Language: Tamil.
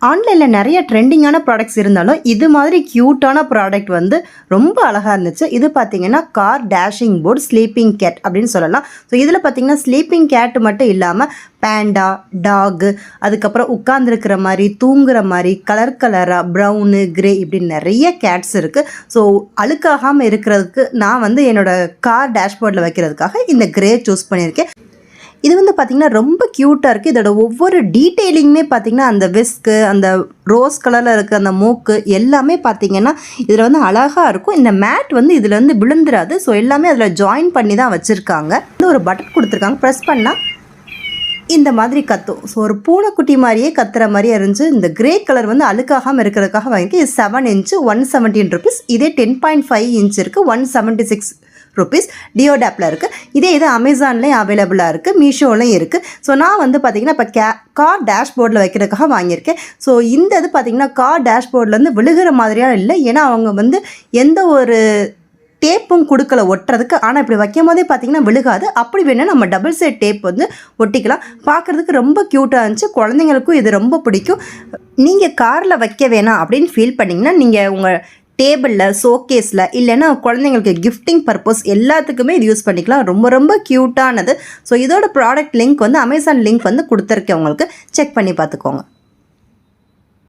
ஆன்லைனில் நிறைய ட்ரெண்டிங்கான ப்ராடக்ட்ஸ் இருந்தாலும் இது மாதிரி க்யூட்டான ப்ராடக்ட் வந்து ரொம்ப அழகாக இருந்துச்சு. இது பார்த்தீங்கன்னா car dashing board sleeping cat அப்படின்னு சொல்லலாம். ஸோ இதில் பார்த்தீங்கன்னா ஸ்லீப்பிங் கேட் மட்டும் இல்லாமல் பேண்டா, டாகு, அதுக்கப்புறம் உட்காந்துருக்கிற மாதிரி, தூங்குற மாதிரி, கலர் கலராக ப்ரௌனு, கிரே இப்படி நிறைய கேட்ஸ் இருக்குது. ஸோ அழுக்காகாமல் இருக்கிறதுக்கு நான் வந்து என்னோடய கார் டேஷ்போர்டில் வைக்கிறதுக்காக இந்த கிரே சூஸ் பண்ணியிருக்கேன். இது வந்து பார்த்திங்கன்னா ரொம்ப க்யூட்டாக இருக்குது. இதோட ஒவ்வொரு டீட்டெயிலிங்குமே பார்த்திங்கன்னா அந்த விஸ்க்கு, அந்த ரோஸ் கலரில் இருக்க அந்த மூக்கு எல்லாமே பார்த்திங்கன்னா இதில் வந்து அழகாக இருக்கும். இந்த மேட் வந்து இதில் வந்து விழுந்துராது. ஸோ எல்லாமே அதில் ஜாயின் பண்ணி தான் வச்சுருக்காங்க. வந்து ஒரு பட்டன் கொடுத்துருக்காங்க, ப்ரெஸ் பண்ணால் இந்த மாதிரி கத்தும். ஸோ ஒரு பூனைக்குட்டி மாதிரியே கத்துற மாதிரியே இருந்துச்சு. இந்த கிரே கலர் வந்து அழுக்காகாமல் இருக்கிறதுக்காக வாங்கி இது 7 இன்ச்சு ₹117. இதே 10.5 இன்ச் இருக்குது ₹176 டியோடாப்பில் இருக்குது. இதே இது அமேசான்லேயும் அவைலபிளாக இருக்குது, மீஷோலையும் இருக்குது. ஸோ நான் வந்து பார்த்திங்கன்னா இப்போ கார் டேஷ்போர்டில் வைக்கிறதுக்காக வாங்கியிருக்கேன். ஸோ இந்த இது பார்த்திங்கன்னா கார் டேஷ்போர்ட்லேருந்து விழுகிற மாதிரியாக இல்லை. ஏன்னா அவங்க வந்து எந்த ஒரு டேப்பும் கொடுக்கல ஒட்டுறதுக்கு. ஆனால் இப்படி வைக்கும் போதே பார்த்திங்கன்னா விழுகாது. அப்படி வேணால் நம்ம டபுள் சைட் டேப் வந்து ஒட்டிக்கலாம். பார்க்குறதுக்கு ரொம்ப க்யூட்டாக இருந்துச்சு. குழந்தைங்களுக்கும் இது ரொம்ப பிடிக்கும். நீங்கள் காரில் வைக்க வேணாம் அப்படின்னு ஃபீல் பண்ணிங்கன்னா நீங்கள் உங்கள் டேபிளில், ஷோகேஸில், இல்லைன்னா குழந்தைங்களுக்கு கிஃப்டிங் பர்பஸ் எல்லாத்துக்குமே இது யூஸ் பண்ணிக்கலாம். ரொம்ப ரொம்ப க்யூட்டானது. ஸோ இதோட ப்ராடக்ட் லிங்க் வந்து அமேசான் லிங்க் வந்து கொடுத்துருக்கேன், உங்களுக்கு செக் பண்ணி பார்த்துக்கோங்க.